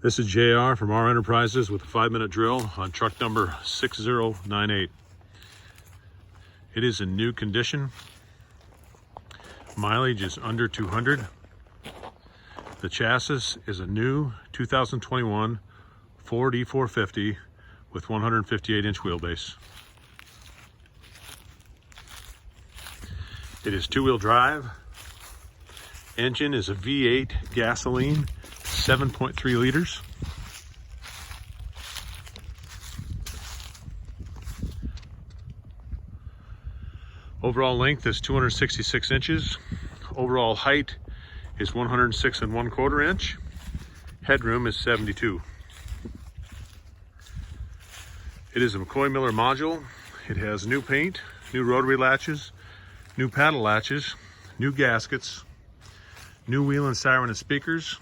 This is JR from R Enterprises with a 5-minute drill on truck number 6098. It is in new condition. Mileage is under 200. The chassis is a new 2021 Ford E450 with 158-inch wheelbase. It is 2-wheel drive. Engine is a V8 gasoline, 7.3 liters. Overall length is 266 inches. Overall height is 106 1/4 inch. Headroom is 72. It is a McCoy Miller module. It has new paint, new rotary latches, new paddle latches, new gaskets, new wheel and siren and speakers,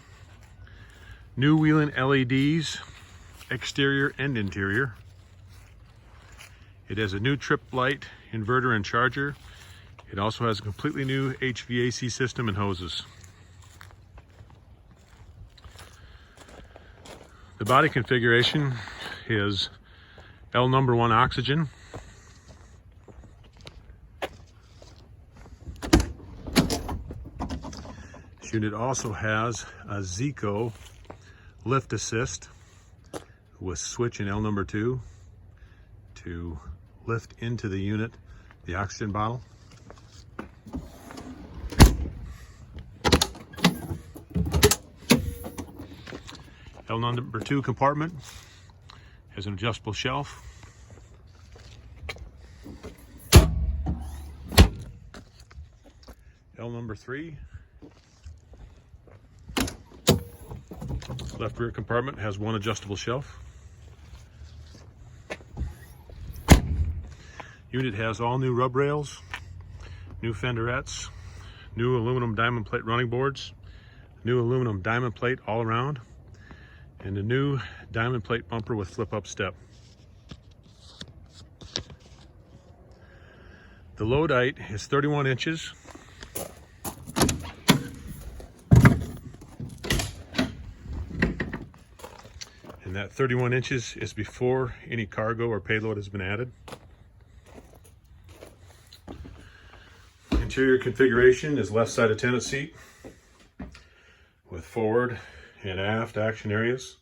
new wheel and LEDs, exterior and interior. It has a new trip light, inverter and charger. It also has a completely new HVAC system and hoses. The body configuration is L number 1 oxygen. This unit also has a Zico lift assist with switch in L number 2 to lift into the unit the oxygen bottle. L number 2 compartment has an adjustable shelf. L number 3 left rear compartment has one adjustable shelf. Unit has all new rub rails, new fenderettes, new aluminum diamond plate running boards, new aluminum diamond plate all around, and a new diamond plate bumper with flip-up step. The load height is 31 inches. And that 31 inches is before any cargo or payload has been added. Interior configuration is left side attendant seat with forward and aft action areas,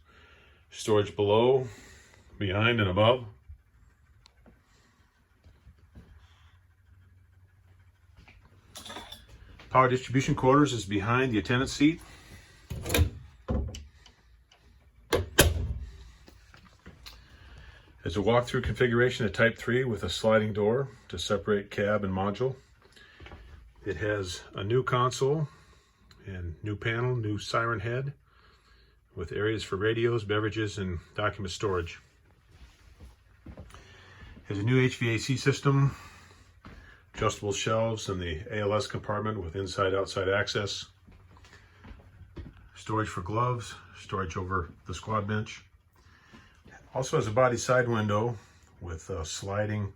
storage below, behind, and above. Power distribution quarters is behind the attendant seat. There's a walk-through configuration of Type 3 with a sliding door to separate cab and module. It has a new console and new panel, new siren head with areas for radios, beverages, and document storage. Has a new HVAC system, adjustable shelves in the ALS compartment with inside-outside access, storage for gloves, storage over the squad bench. Also has a body side window with a sliding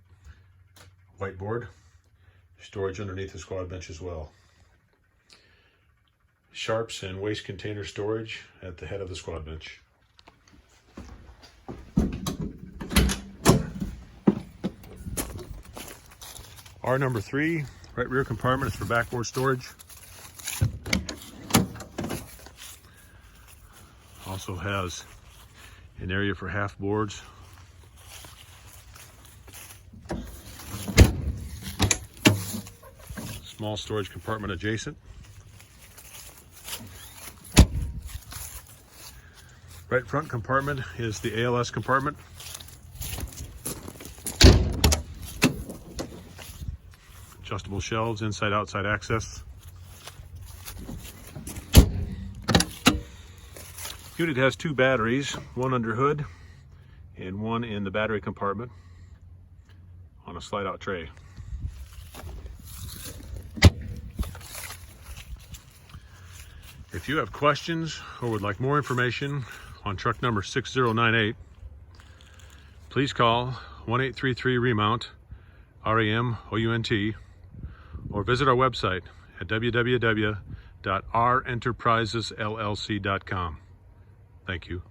whiteboard, storage underneath the squad bench as well. Sharps and waste container storage at the head of the squad bench. R number 3, right rear compartment is for backboard storage. Also has an area for half boards. Small storage compartment adjacent. Right front compartment is the ALS compartment. Adjustable shelves, inside-outside access. Unit has 2 batteries, one under hood and one in the battery compartment on a slide-out tray. If you have questions or would like more information on truck number 6098, please call 1-833-REMOUNT, REMOUNT, or visit our website at www.renterprisesllc.com. Thank you.